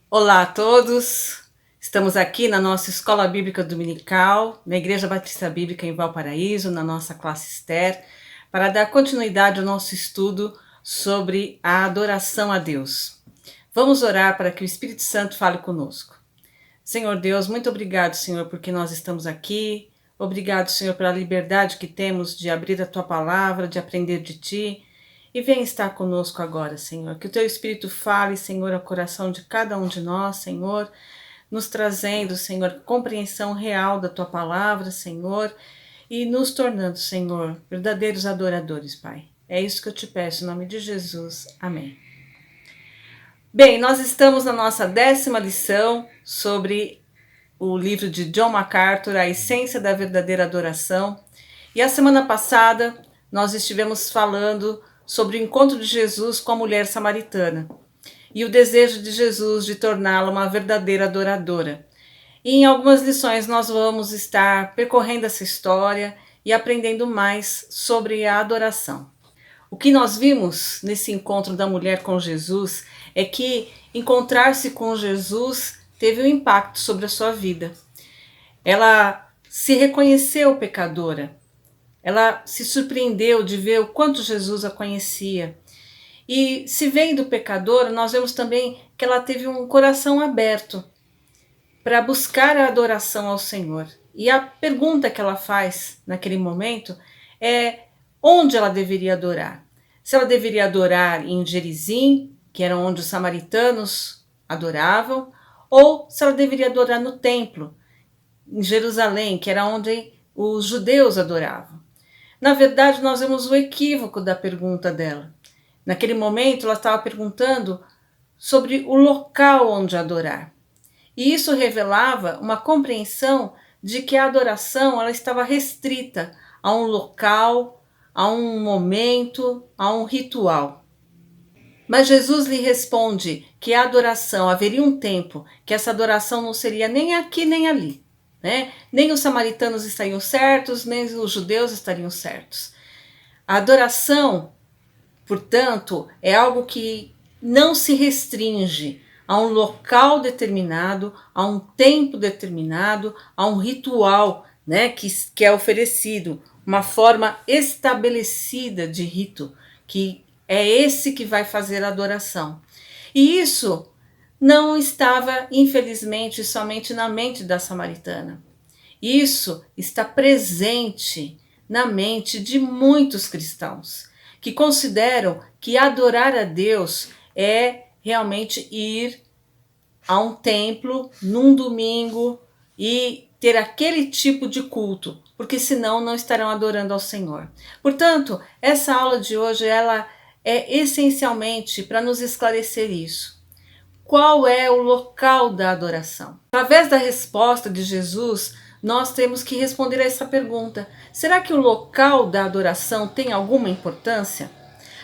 Olá a todos! Estamos aqui na nossa Escola Bíblica Dominical, na Igreja Batista Bíblica em Valparaíso, na nossa classe Esther, para dar continuidade ao nosso estudo sobre a adoração a Deus. Vamos orar para que o Espírito Santo fale conosco. Senhor Deus, muito obrigado, Senhor, porque nós estamos aqui. Obrigado, Senhor, pela liberdade que temos de abrir a Tua palavra, de aprender de Ti. E vem estar conosco agora, Senhor. Que o Teu Espírito fale, Senhor, ao coração de cada um de nós, Senhor, nos trazendo, Senhor, compreensão real da Tua palavra, Senhor, e nos tornando, Senhor, verdadeiros adoradores, Pai. É isso que eu te peço, em nome de Jesus. Amém. Bem, nós estamos na nossa 10ª lição sobre o livro de John MacArthur, A Essência da Verdadeira Adoração. E a semana passada nós estivemos falando sobre o encontro de Jesus com a mulher samaritana e o desejo de Jesus de torná-la uma verdadeira adoradora. E em algumas lições nós vamos estar percorrendo essa história e aprendendo mais sobre a adoração. O que nós vimos nesse encontro da mulher com Jesus é que encontrar-se com Jesus teve um impacto sobre a sua vida. Ela se reconheceu pecadora. Ela se surpreendeu de ver o quanto Jesus a conhecia. E se vendo pecadora, nós vemos também que ela teve um coração aberto para buscar a adoração ao Senhor. E a pergunta que ela faz naquele momento é onde ela deveria adorar. Se ela deveria adorar em Gerizim, que era onde os samaritanos adoravam, ou se ela deveria adorar no templo, em Jerusalém, que era onde os judeus adoravam. Na verdade, nós vemos o equívoco da pergunta dela. Naquele momento, ela estava perguntando sobre o local onde adorar. E isso revelava uma compreensão de que a adoração ela estava restrita a um local, a um momento, a um ritual. Mas Jesus lhe responde que a adoração, haveria um tempo que essa adoração não seria nem aqui nem ali. Né? Nem os samaritanos estariam certos, nem os judeus estariam certos. A adoração, portanto, é algo que não se restringe a um local determinado, a um tempo determinado, a um ritual, né, que é oferecido, uma forma estabelecida de rito, que é esse que vai fazer a adoração. E isso não estava, infelizmente, somente na mente da samaritana. Isso está presente na mente de muitos cristãos, que consideram que adorar a Deus é realmente ir a um templo num domingo e ter aquele tipo de culto, porque senão não estarão adorando ao Senhor. Portanto, essa aula de hoje ela é essencialmente para nos esclarecer isso. Qual é o local da adoração? Através da resposta de Jesus, nós temos que responder a essa pergunta. Será que o local da adoração tem alguma importância?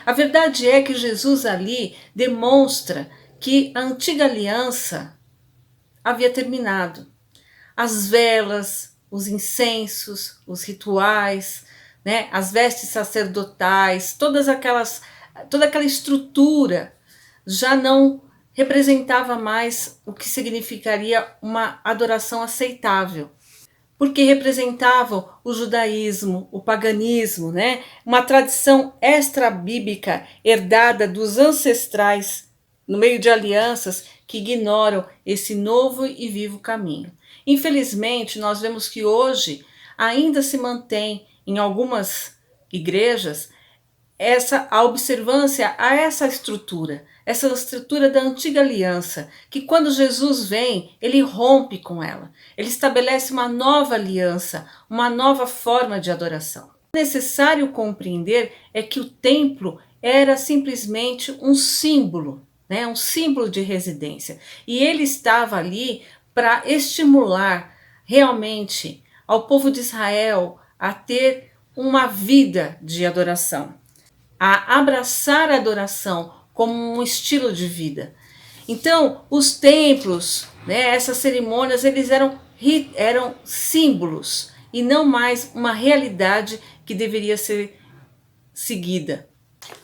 A verdade é que Jesus ali demonstra que a antiga aliança havia terminado. As velas, os incensos, os rituais, né, as vestes sacerdotais, toda aquela estrutura já não representava mais o que significaria uma adoração aceitável, porque representavam o judaísmo, o paganismo, né? Uma tradição extra-bíblica herdada dos ancestrais no meio de alianças que ignoram esse novo e vivo caminho. Infelizmente, nós vemos que hoje ainda se mantém em algumas igrejas a observância a essa estrutura da antiga aliança, que quando Jesus vem, ele rompe com ela. Ele estabelece uma nova aliança, uma nova forma de adoração. O necessário compreender é que o templo era simplesmente um símbolo, né? Um símbolo de residência. E ele estava ali para estimular realmente ao povo de Israel a ter uma vida de adoração, a abraçar a adoração como um estilo de vida. Então, os templos, né, essas cerimônias, eles eram símbolos e não mais uma realidade que deveria ser seguida.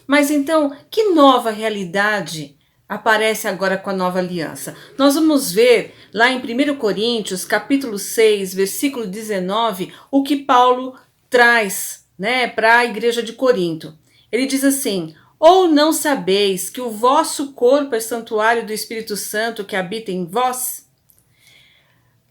Mas então, que nova realidade aparece agora com a nova aliança. Nós vamos ver lá em 1 Coríntios, capítulo 6, versículo 19, o que Paulo traz, né, para a igreja de Corinto. Ele diz assim: ou não sabeis que o vosso corpo é santuário do Espírito Santo que habita em vós?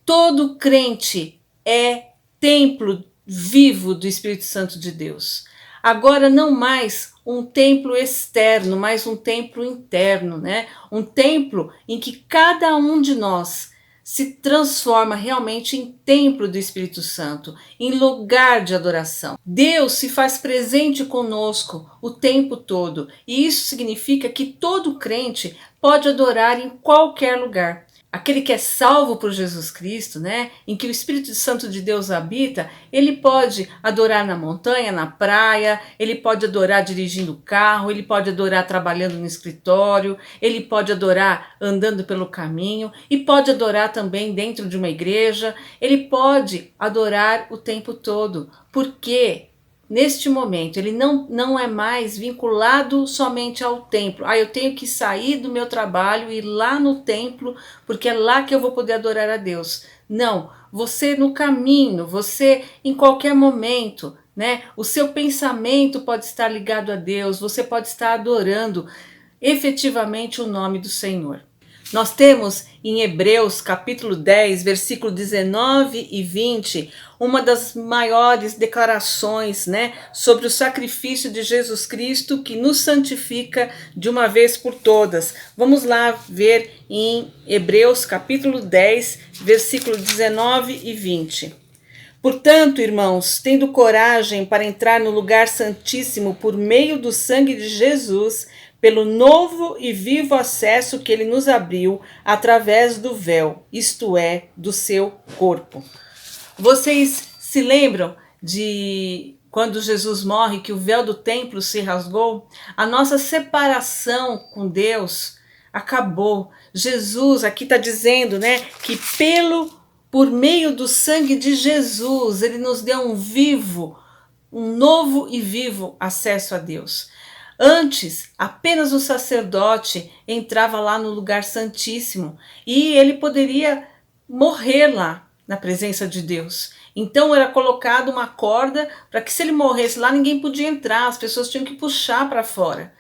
Todo crente é templo vivo do Espírito Santo de Deus. Agora não mais um templo externo, mas um templo interno, né? Um templo em que cada um de nós se transforma realmente em templo do Espírito Santo, em lugar de adoração. Deus se faz presente conosco o tempo todo, e isso significa que todo crente pode adorar em qualquer lugar. Aquele que é salvo por Jesus Cristo, né, em que o Espírito Santo de Deus habita, ele pode adorar na montanha, na praia, ele pode adorar dirigindo o carro, ele pode adorar trabalhando no escritório, ele pode adorar andando pelo caminho e pode adorar também dentro de uma igreja, ele pode adorar o tempo todo, porque neste momento, ele não é mais vinculado somente ao templo. Eu tenho que sair do meu trabalho e ir lá no templo, porque é lá que eu vou poder adorar a Deus. Não, você no caminho, você em qualquer momento, né? O seu pensamento pode estar ligado a Deus, você pode estar adorando efetivamente o nome do Senhor. Nós temos em Hebreus capítulo 10, versículo 19 e 20, uma das maiores declarações, né, sobre o sacrifício de Jesus Cristo que nos santifica de uma vez por todas. Vamos lá ver em Hebreus capítulo 10, versículo 19 e 20. Portanto, irmãos, tendo coragem para entrar no lugar santíssimo por meio do sangue de Jesus, pelo novo e vivo acesso que ele nos abriu através do véu, isto é, do seu corpo. Vocês se lembram de quando Jesus morre, que o véu do templo se rasgou? A nossa separação com Deus acabou. Jesus aqui está dizendo, né, que por meio do sangue de Jesus, ele nos deu um novo e vivo acesso a Deus. Antes, apenas o sacerdote entrava lá no lugar santíssimo e ele poderia morrer lá na presença de Deus. Então era colocada uma corda para que se ele morresse lá ninguém podia entrar, as pessoas tinham que puxar para fora.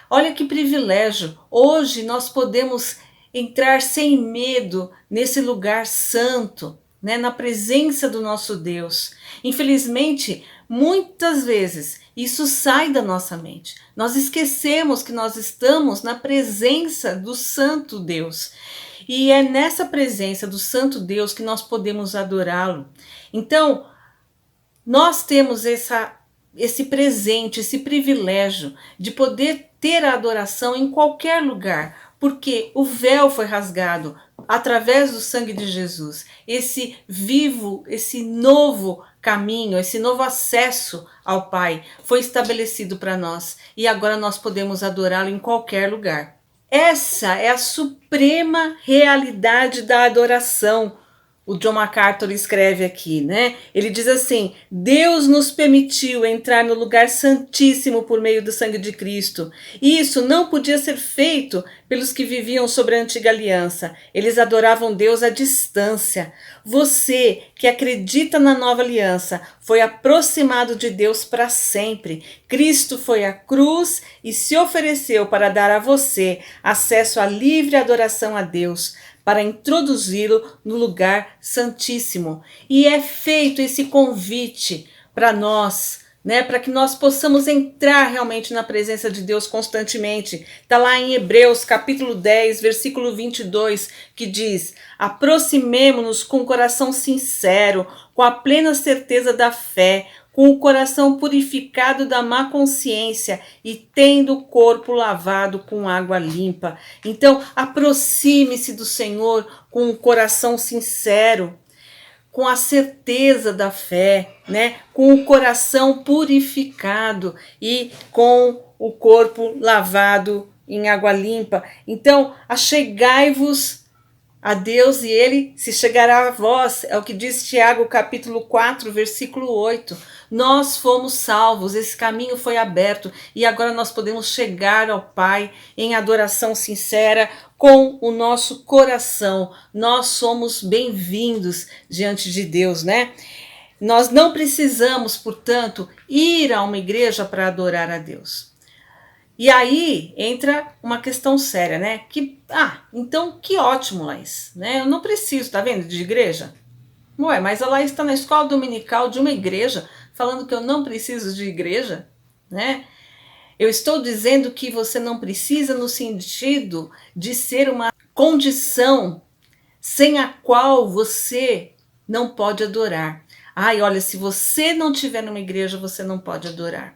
Olha que privilégio! Hoje nós podemos entrar sem medo nesse lugar santo, né, na presença do nosso Deus. Infelizmente, muitas vezes isso sai da nossa mente. Nós esquecemos que nós estamos na presença do Santo Deus. E é nessa presença do Santo Deus que nós podemos adorá-lo. Então, nós temos esse presente, esse privilégio de poder ter a adoração em qualquer lugar, porque o véu foi rasgado através do sangue de Jesus. Esse vivo, esse novo caminho, esse novo acesso ao Pai foi estabelecido para nós e agora nós podemos adorá-lo em qualquer lugar. Essa é a suprema realidade da adoração. O John MacArthur escreve aqui, né? Ele diz assim: Deus nos permitiu entrar no lugar santíssimo por meio do sangue de Cristo. E isso não podia ser feito pelos que viviam sobre a antiga aliança. Eles adoravam Deus à distância. Você, que acredita na nova aliança, foi aproximado de Deus para sempre. Cristo foi à cruz e se ofereceu para dar a você acesso à livre adoração a Deus, para introduzi-lo no lugar santíssimo. E é feito esse convite para nós, né, para que nós possamos entrar realmente na presença de Deus constantemente. Está lá em Hebreus capítulo 10, versículo 22, que diz: aproximemo-nos com o coração sincero, com a plena certeza da fé, com o coração purificado da má consciência e tendo o corpo lavado com água limpa. Então, aproxime-se do Senhor com o coração sincero, com a certeza da fé, né? Com o coração purificado e com o corpo lavado em água limpa. Então, achegai-vos a Deus e ele se chegará a vós. É o que diz Tiago capítulo 4, versículo 8. Nós fomos salvos, esse caminho foi aberto e agora nós podemos chegar ao Pai em adoração sincera com o nosso coração. Nós somos bem-vindos diante de Deus, né? Nós não precisamos, portanto, ir a uma igreja para adorar a Deus. E aí entra uma questão séria, né? Então que ótimo, Laís, né? Eu não preciso, tá vendo, de igreja? Ué, mas a Laís está na escola dominical de uma igreja, falando que eu não preciso de igreja, né? Eu estou dizendo que você não precisa no sentido de ser uma condição sem a qual você não pode adorar. Ai, olha, se você não estiver numa igreja, você não pode adorar.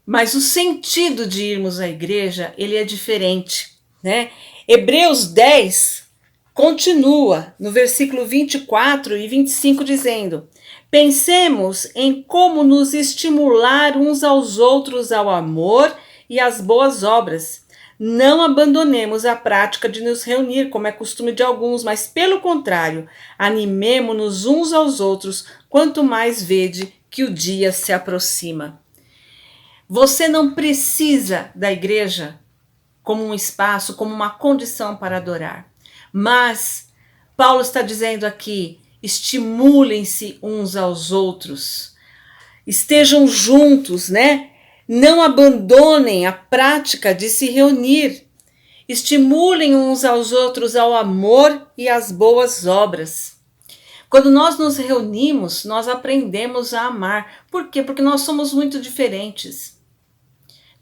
Mas o sentido de irmos à igreja, ele é diferente, né? Hebreus 10 continua no versículo 24 e 25 dizendo: pensemos em como nos estimular uns aos outros ao amor e às boas obras. Não abandonemos a prática de nos reunir, como é costume de alguns, mas pelo contrário, animemo-nos uns aos outros, quanto mais vede que o dia se aproxima. Você não precisa da igreja como um espaço, como uma condição para adorar. Mas Paulo está dizendo aqui, estimulem-se uns aos outros. Estejam juntos, né? Não abandonem a prática de se reunir. Estimulem uns aos outros ao amor e às boas obras. Quando nós nos reunimos, nós aprendemos a amar. Por quê? Porque nós somos muito diferentes.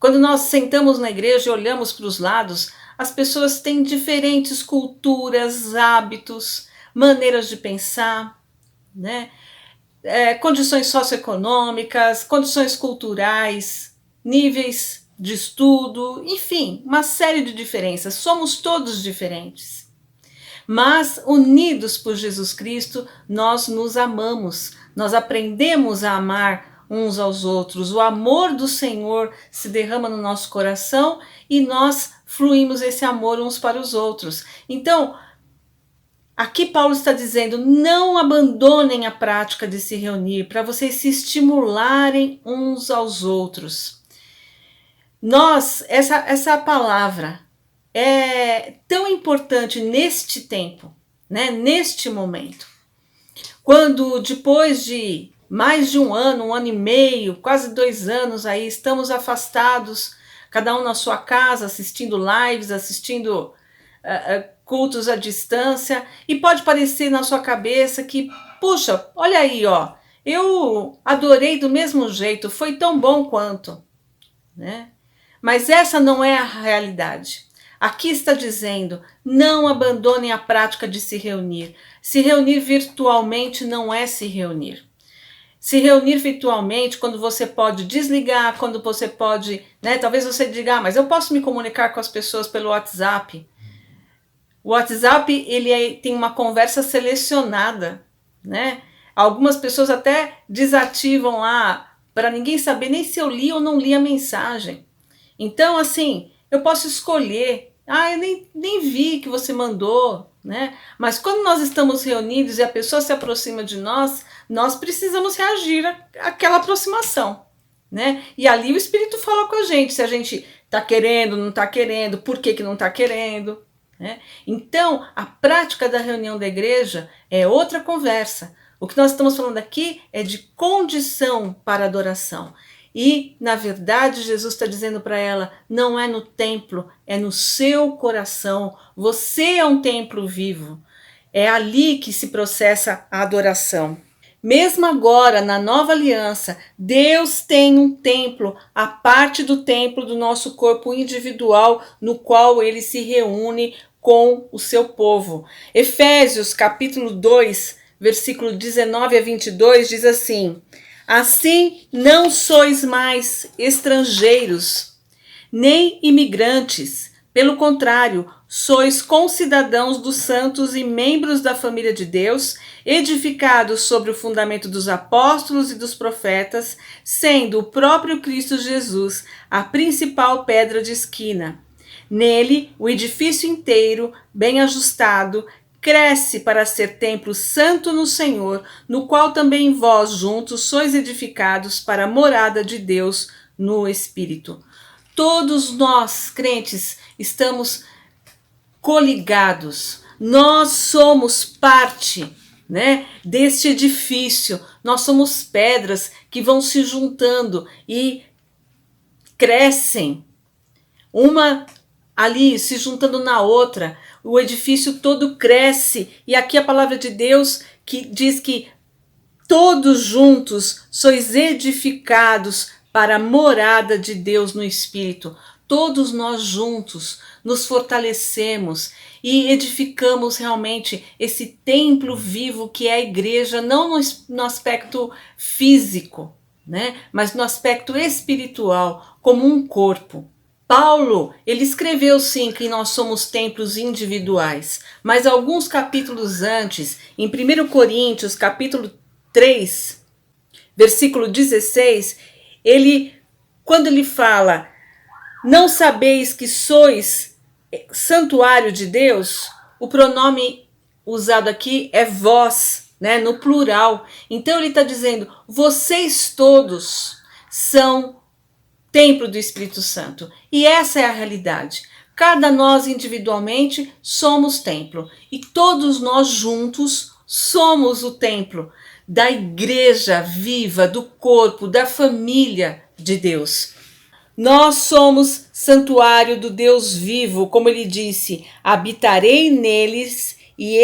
Quando nós sentamos na igreja e olhamos para os lados, as pessoas têm diferentes culturas, hábitos, maneiras de pensar, né? Condições socioeconômicas, condições culturais, níveis de estudo, enfim, uma série de diferenças. Somos todos diferentes. Mas, unidos por Jesus Cristo, nós nos amamos, nós aprendemos a amar uns aos outros. O amor do Senhor se derrama no nosso coração e nós fluímos esse amor uns para os outros. Então, aqui Paulo está dizendo, não abandonem a prática de se reunir, para vocês se estimularem uns aos outros. Essa palavra é tão importante neste tempo, né? Neste momento. Quando depois de mais de um ano e meio, quase 2 anos aí, estamos afastados, cada um na sua casa, assistindo lives, assistindo cultos à distância, e pode parecer na sua cabeça que, puxa, olha aí, ó, eu adorei do mesmo jeito, foi tão bom quanto, né? Mas essa não é a realidade. Aqui está dizendo, não abandonem a prática de se reunir. Se reunir virtualmente não é se reunir. Se reunir virtualmente, quando você pode desligar, quando você pode, né? Talvez você diga, mas eu posso me comunicar com as pessoas pelo WhatsApp. O WhatsApp, tem uma conversa selecionada, né? Algumas pessoas até desativam lá, para ninguém saber nem se eu li ou não li a mensagem. Então, assim, eu posso escolher, eu nem vi que você mandou, né? Mas quando nós estamos reunidos e a pessoa se aproxima de nós, nós precisamos reagir àquela aproximação, né? E ali o Espírito fala com a gente, se a gente está querendo, não está querendo, por que não está querendo, né? Então, a prática da reunião da igreja é outra conversa. O que nós estamos falando aqui é de condição para adoração. E, na verdade, Jesus está dizendo para ela, não é no templo, é no seu coração. Você é um templo vivo. É ali que se processa a adoração. Mesmo agora, na nova aliança, Deus tem um templo, a parte do templo do nosso corpo individual, no qual ele se reúne com o seu povo. Efésios capítulo 2, versículo 19 a 22, diz assim: assim não sois mais estrangeiros, nem imigrantes. Pelo contrário, sois concidadãos dos santos e membros da família de Deus, edificados sobre o fundamento dos apóstolos e dos profetas, sendo o próprio Cristo Jesus a principal pedra de esquina. Nele, o edifício inteiro, bem ajustado, cresce para ser templo santo no Senhor, no qual também vós juntos sois edificados para a morada de Deus no Espírito. Todos nós, crentes, estamos coligados. Nós somos parte, né, deste edifício. Nós somos pedras que vão se juntando e crescem, uma ali se juntando na outra. O edifício todo cresce. E aqui a palavra de Deus que diz que todos juntos sois edificados para a morada de Deus no Espírito. Todos nós juntos nos fortalecemos e edificamos realmente esse templo vivo que é a igreja, não no aspecto físico, né? Mas no aspecto espiritual, como um corpo. Paulo, ele escreveu sim que nós somos templos individuais, mas alguns capítulos antes, em 1 Coríntios, capítulo 3, versículo 16, quando ele fala, não sabeis que sois santuário de Deus, o pronome usado aqui é vós, né, no plural. Então ele está dizendo, vocês todos são templo do Espírito Santo. E essa é a realidade. Cada nós individualmente somos templo. E todos nós juntos somos o templo da igreja viva, do corpo, da família de Deus. Nós somos santuário do Deus vivo, como ele disse, habitarei neles e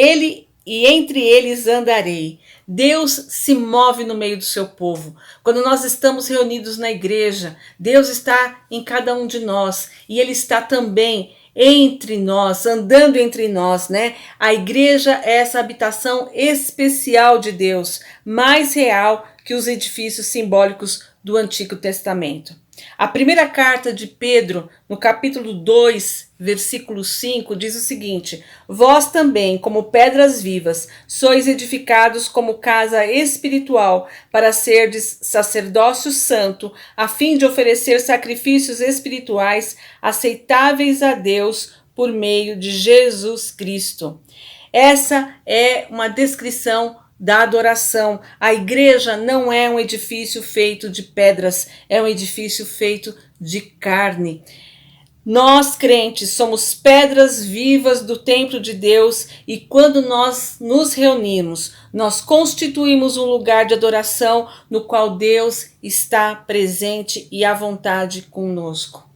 entre eles andarei. Deus se move no meio do seu povo. Quando nós estamos reunidos na igreja, Deus está em cada um de nós e Ele está também entre nós, andando entre nós, né? A igreja é essa habitação especial de Deus, mais real que os edifícios simbólicos do Antigo Testamento. A primeira carta de Pedro, no capítulo 2, versículo 5, diz o seguinte: vós também, como pedras vivas, sois edificados como casa espiritual, para serdes sacerdócio santo, a fim de oferecer sacrifícios espirituais aceitáveis a Deus por meio de Jesus Cristo. Essa é uma descrição da adoração. A igreja não é um edifício feito de pedras, é um edifício feito de carne. Nós, crentes, somos pedras vivas do templo de Deus e quando nós nos reunimos, nós constituímos um lugar de adoração no qual Deus está presente e à vontade conosco.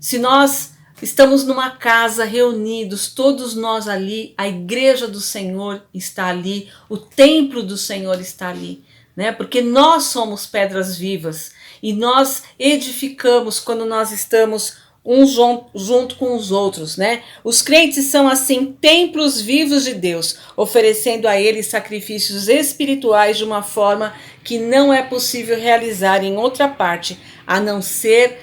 Se nós estamos numa casa reunidos, todos nós ali, a igreja do Senhor está ali, o templo do Senhor está ali, né? Porque nós somos pedras vivas e nós edificamos quando nós estamos uns junto com os outros, né? Os crentes são assim templos vivos de Deus, oferecendo a Ele sacrifícios espirituais de uma forma que não é possível realizar em outra parte, a não ser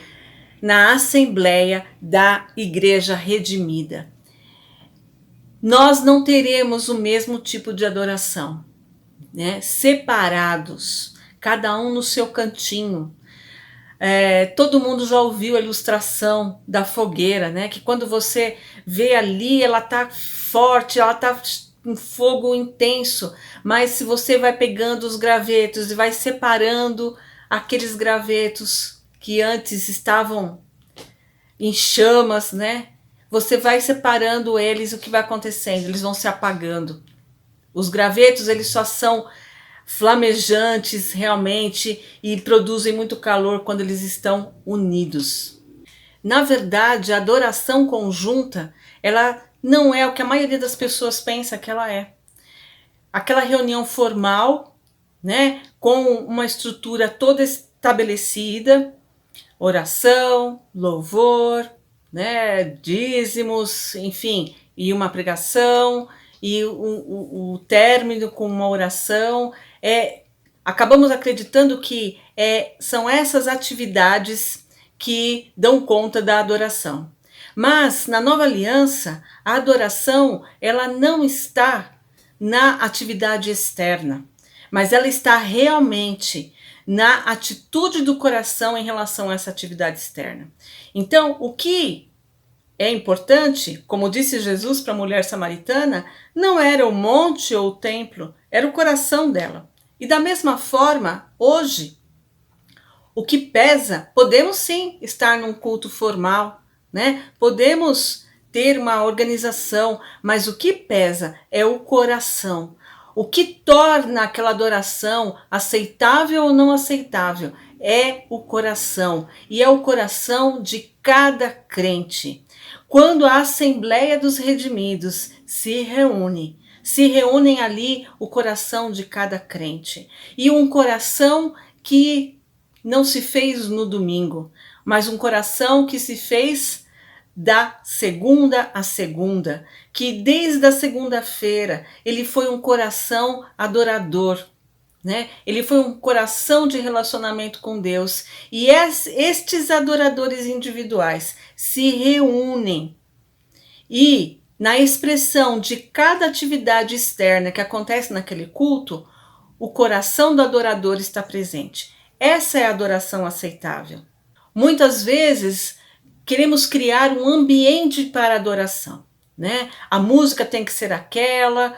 na Assembleia da Igreja Redimida. Nós não teremos o mesmo tipo de adoração, né? Separados, cada um no seu cantinho. Todo mundo já ouviu a ilustração da fogueira, né? Que quando você vê ali, ela tá forte, ela tá um fogo intenso, mas se você vai pegando os gravetos e vai separando aqueles gravetos que antes estavam em chamas, né? Você vai separando eles, o que vai acontecendo? Eles vão se apagando. Os gravetos, eles só são flamejantes realmente e produzem muito calor quando eles estão unidos. Na verdade, a adoração conjunta, ela não é o que a maioria das pessoas pensa que ela é. Aquela reunião formal, né, com uma estrutura toda estabelecida, oração, louvor, né, dízimos, enfim, e uma pregação, e o término com uma oração. Acabamos acreditando que são essas atividades que dão conta da adoração. Mas, na Nova Aliança, a adoração ela não está na atividade externa, mas ela está realmente na atitude do coração em relação a essa atividade externa. Então, o que é importante, como disse Jesus para a mulher samaritana, não era o monte ou o templo, era o coração dela. E da mesma forma, hoje, o que pesa, podemos sim estar num culto formal, né? Podemos ter uma organização, mas o que pesa é o coração. O que torna aquela adoração aceitável ou não aceitável é o coração, e é o coração de cada crente. Quando a Assembleia dos Redimidos se reúnem ali o coração de cada crente. E um coração que não se fez no domingo, mas um coração que se fez da segunda a segunda, que desde a segunda-feira ele foi um coração adorador, né? Ele foi um coração de relacionamento com Deus. E estes adoradores individuais se reúnem e, na expressão de cada atividade externa que acontece naquele culto, o coração do adorador está presente. Essa é a adoração aceitável. Muitas vezes queremos criar um ambiente para adoração, né? A música tem que ser aquela,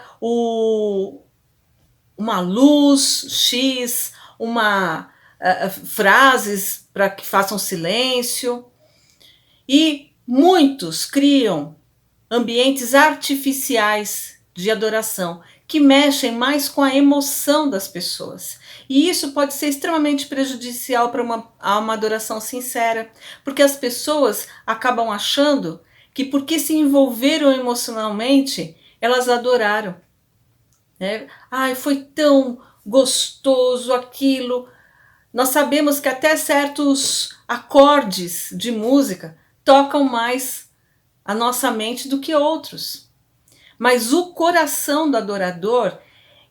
uma luz X, frases para que façam silêncio. E muitos criam ambientes artificiais de adoração que mexem mais com a emoção das pessoas. E isso pode ser extremamente prejudicial para uma adoração sincera, porque as pessoas acabam achando que porque se envolveram emocionalmente, elas adoraram. Né? Ai, foi tão gostoso aquilo. Nós sabemos que até certos acordes de música tocam mais a nossa mente do que outros. Mas o coração do adorador,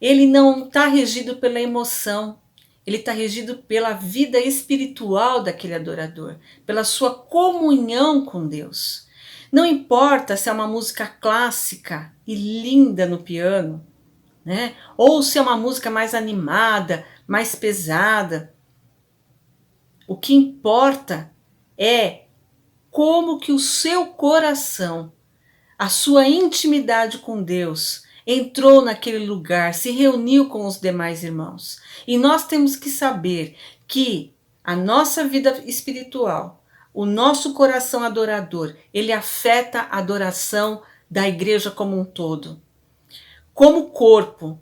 ele não está regido pela emoção, ele está regido pela vida espiritual daquele adorador, pela sua comunhão com Deus. Não importa se é uma música clássica e linda no piano, né? Ou se é uma música mais animada, mais pesada. O que importa é como que o seu coração, a sua intimidade com Deus, entrou naquele lugar, se reuniu com os demais irmãos. E nós temos que saber que a nossa vida espiritual, o nosso coração adorador, ele afeta a adoração da igreja como um todo. Como corpo,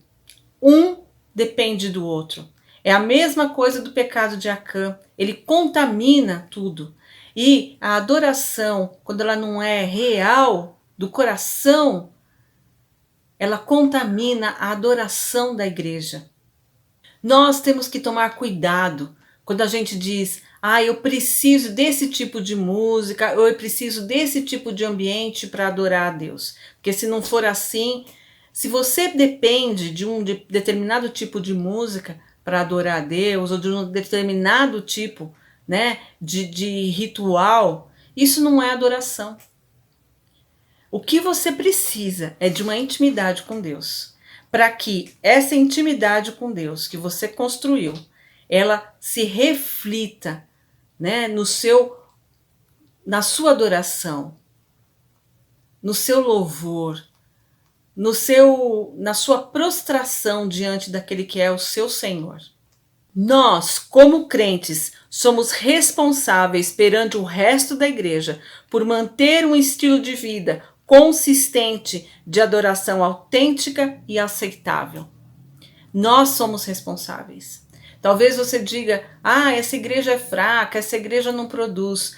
um depende do outro. É a mesma coisa do pecado de Acã. Ele contamina tudo. E a adoração, quando ela não é real, do coração, ela contamina a adoração da igreja. Nós temos que tomar cuidado quando a gente diz: eu preciso desse tipo de música, ou eu preciso desse tipo de ambiente para adorar a Deus. Porque se não for assim, se você depende de um determinado tipo de música para adorar a Deus, ou de um determinado tipo, né, de ritual, isso não é adoração. O que você precisa é de uma intimidade com Deus, para que essa intimidade com Deus que você construiu, ela se reflita, né, na sua adoração, no seu louvor, na sua prostração diante daquele que é o seu Senhor. Nós, como crentes, somos responsáveis perante o resto da igreja por manter um estilo de vida consistente de adoração autêntica e aceitável. Nós somos responsáveis. Talvez você diga: essa igreja é fraca, essa igreja não produz.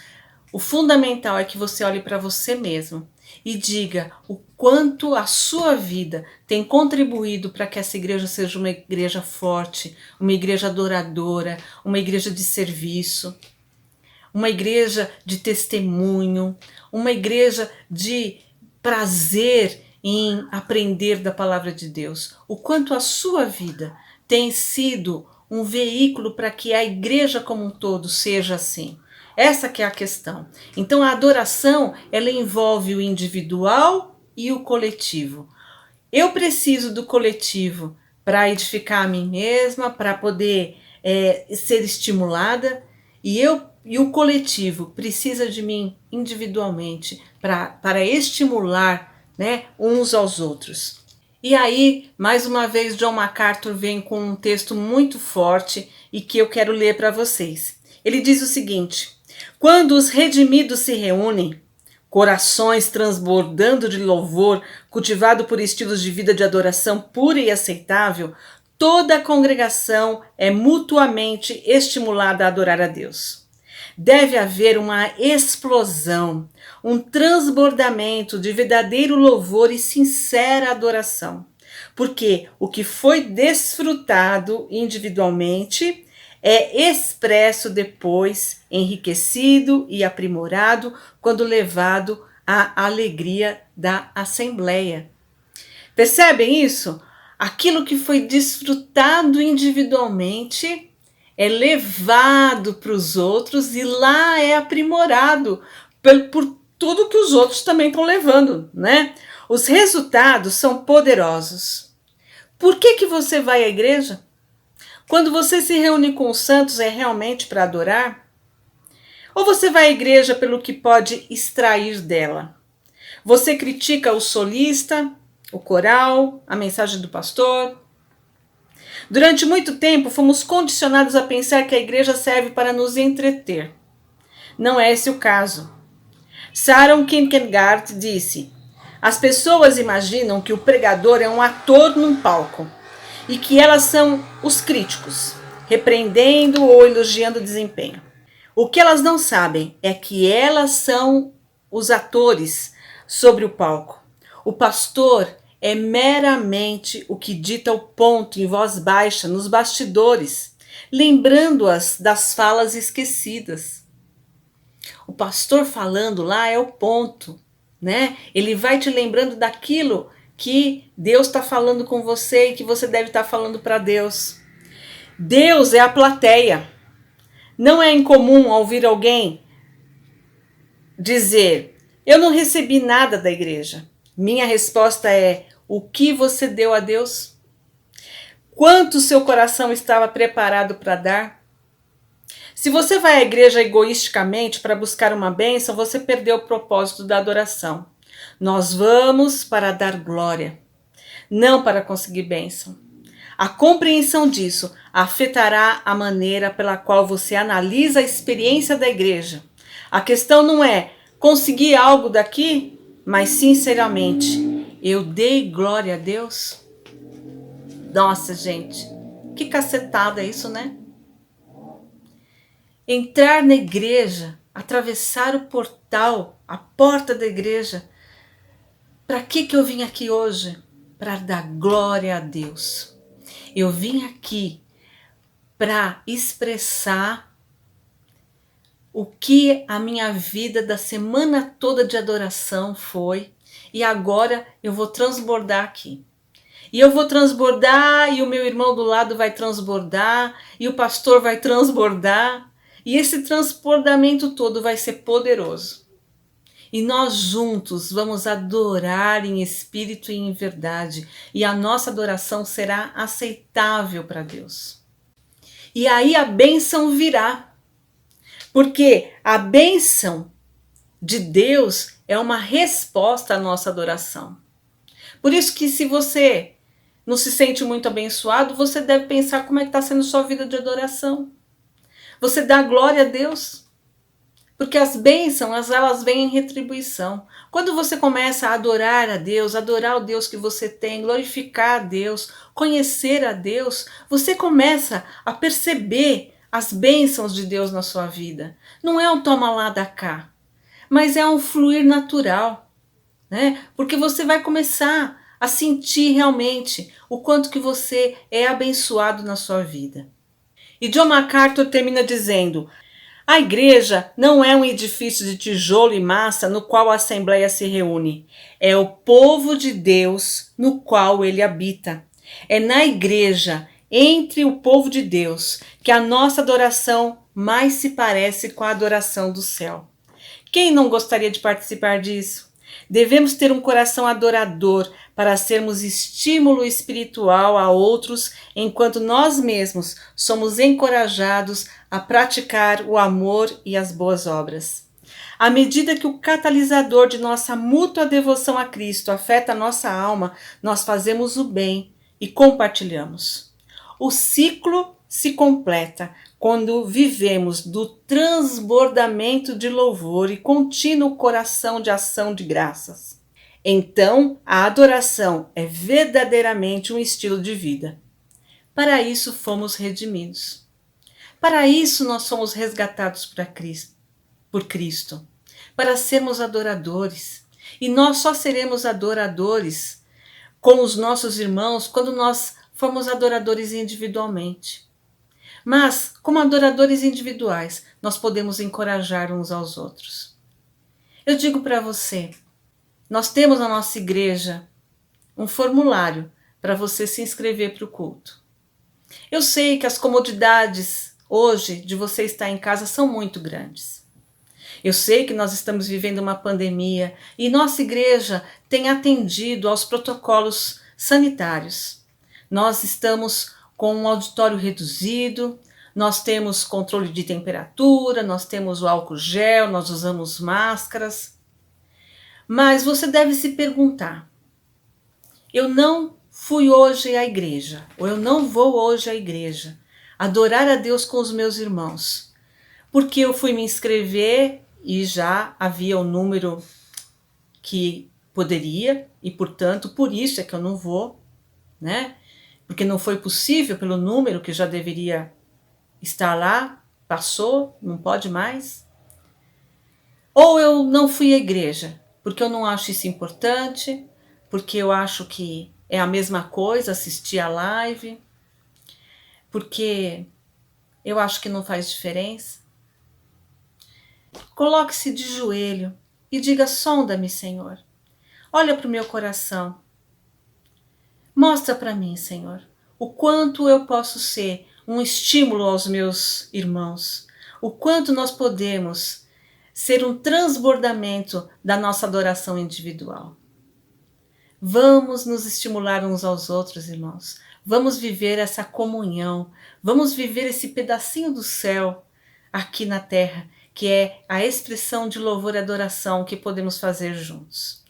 O fundamental é que você olhe para você mesmo e diga o quanto a sua vida tem contribuído para que essa igreja seja uma igreja forte, uma igreja adoradora, uma igreja de serviço, uma igreja de testemunho, uma igreja de prazer em aprender da palavra de Deus. O quanto a sua vida tem sido um veículo para que a igreja como um todo seja assim. Essa que é a questão. Então a adoração, ela envolve o individual e o coletivo. Eu preciso do coletivo para edificar a mim mesma, para poder ser estimulada, e o coletivo precisa de mim individualmente para estimular, né, uns aos outros. E aí, mais uma vez, John MacArthur vem com um texto muito forte e que eu quero ler para vocês. Ele diz o seguinte: quando os redimidos se reúnem, corações transbordando de louvor, cultivado por estilos de vida de adoração pura e aceitável, toda a congregação é mutuamente estimulada a adorar a Deus. Deve haver uma explosão, um transbordamento de verdadeiro louvor e sincera adoração, porque o que foi desfrutado individualmente é expresso depois, enriquecido e aprimorado quando levado à alegria da assembleia. Percebem isso? Aquilo que foi desfrutado individualmente é levado para os outros e lá é aprimorado por tudo que os outros também estão levando, né? Os resultados são poderosos. Por que você vai à igreja? Quando você se reúne com os santos é realmente para adorar? Ou você vai à igreja pelo que pode extrair dela? Você critica o solista, o coral, a mensagem do pastor? Durante muito tempo fomos condicionados a pensar que a igreja serve para nos entreter. Não é esse o caso. Sharon Kierkegaard disse: as pessoas imaginam que o pregador é um ator num palco e que elas são os críticos, repreendendo ou elogiando o desempenho. O que elas não sabem é que elas são os atores sobre o palco. O pastor é meramente o que dita o ponto em voz baixa nos bastidores, lembrando-as das falas esquecidas. O pastor falando lá é o ponto, né? Ele vai te lembrando daquilo que Deus está falando com você e que você deve estar falando para Deus. Deus é a plateia. Não é incomum ouvir alguém dizer: eu não recebi nada da igreja. Minha resposta é: o que você deu a Deus? Quanto seu coração estava preparado para dar? Se você vai à igreja egoisticamente para buscar uma bênção, você perdeu o propósito da adoração. Nós vamos para dar glória, não para conseguir bênção. A compreensão disso afetará a maneira pela qual você analisa a experiência da igreja. A questão não é conseguir algo daqui, mas sinceramente, eu dei glória a Deus? Nossa, gente, que cacetada isso, né? Entrar na igreja, atravessar o portal, a porta da igreja. Para que eu vim aqui hoje? Para dar glória a Deus. Eu vim aqui para expressar o que a minha vida da semana toda de adoração foi, e agora eu vou transbordar aqui. E eu vou transbordar, e o meu irmão do lado vai transbordar, e o pastor vai transbordar, e esse transbordamento todo vai ser poderoso. E nós juntos vamos adorar em espírito e em verdade, e a nossa adoração será aceitável para Deus. E aí a bênção virá, porque a bênção de Deus é uma resposta à nossa adoração. Por isso que se você não se sente muito abençoado, você deve pensar como é que está sendo sua vida de adoração. Você dá glória a Deus? Porque as bênçãos, elas vêm em retribuição. Quando você começa a adorar a Deus, adorar o Deus que você tem, glorificar a Deus, conhecer a Deus, você começa a perceber as bênçãos de Deus na sua vida. Não é um toma lá da cá, mas é um fluir natural, né? Porque você vai começar a sentir realmente o quanto que você é abençoado na sua vida. E John MacArthur termina dizendo: a igreja não é um edifício de tijolo e massa no qual a assembleia se reúne. É o povo de Deus no qual ele habita. É na igreja, entre o povo de Deus, que a nossa adoração mais se parece com a adoração do céu. Quem não gostaria de participar disso? Devemos ter um coração adorador para sermos estímulo espiritual a outros, enquanto nós mesmos somos encorajados a praticar o amor e as boas obras. À medida que o catalisador de nossa mútua devoção a Cristo afeta a nossa alma, nós fazemos o bem e compartilhamos. O ciclo se completa quando vivemos do transbordamento de louvor e contínuo coração de ação de graças. Então, a adoração é verdadeiramente um estilo de vida. Para isso fomos redimidos. Para isso nós somos resgatados por Cristo, para sermos adoradores. E nós só seremos adoradores com os nossos irmãos quando nós formos adoradores individualmente. Mas, como adoradores individuais, nós podemos encorajar uns aos outros. Eu digo para você, nós temos na nossa igreja um formulário para você se inscrever para o culto. Eu sei que as comodidades hoje de você estar em casa são muito grandes. Eu sei que nós estamos vivendo uma pandemia e nossa igreja tem atendido aos protocolos sanitários. Nós estamos com um auditório reduzido, nós temos controle de temperatura, nós temos o álcool gel, nós usamos máscaras. Mas você deve se perguntar, eu não fui hoje à igreja, ou eu não vou hoje à igreja, adorar a Deus com os meus irmãos, porque eu fui me inscrever e já havia o número que poderia, e portanto, por isso é que eu não vou, né? Porque não foi possível pelo número que já deveria estar lá, passou, não pode mais. Ou eu não fui à igreja, porque eu não acho isso importante, porque eu acho que é a mesma coisa assistir a live, porque eu acho que não faz diferença. Coloque-se de joelho e diga: sonda-me, Senhor. Olha para o meu coração. Mostra para mim, Senhor, o quanto eu posso ser um estímulo aos meus irmãos, o quanto nós podemos ser um transbordamento da nossa adoração individual. Vamos nos estimular uns aos outros, irmãos. Vamos viver essa comunhão. Vamos viver esse pedacinho do céu aqui na terra, que é a expressão de louvor e adoração que podemos fazer juntos.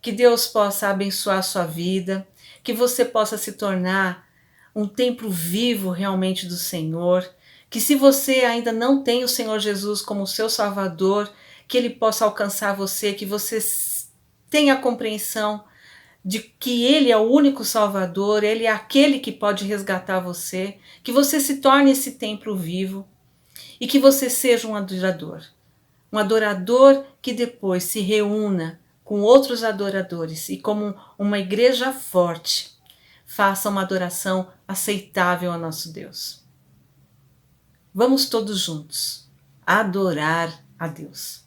Que Deus possa abençoar a sua vida, que você possa se tornar um templo vivo realmente do Senhor, que se você ainda não tem o Senhor Jesus como seu Salvador, que Ele possa alcançar você, que você tenha a compreensão de que Ele é o único Salvador, Ele é aquele que pode resgatar você, que você se torne esse templo vivo e que você seja um adorador que depois se reúna com outros adoradores e como uma igreja forte, faça uma adoração aceitável ao nosso Deus. Vamos todos juntos adorar a Deus.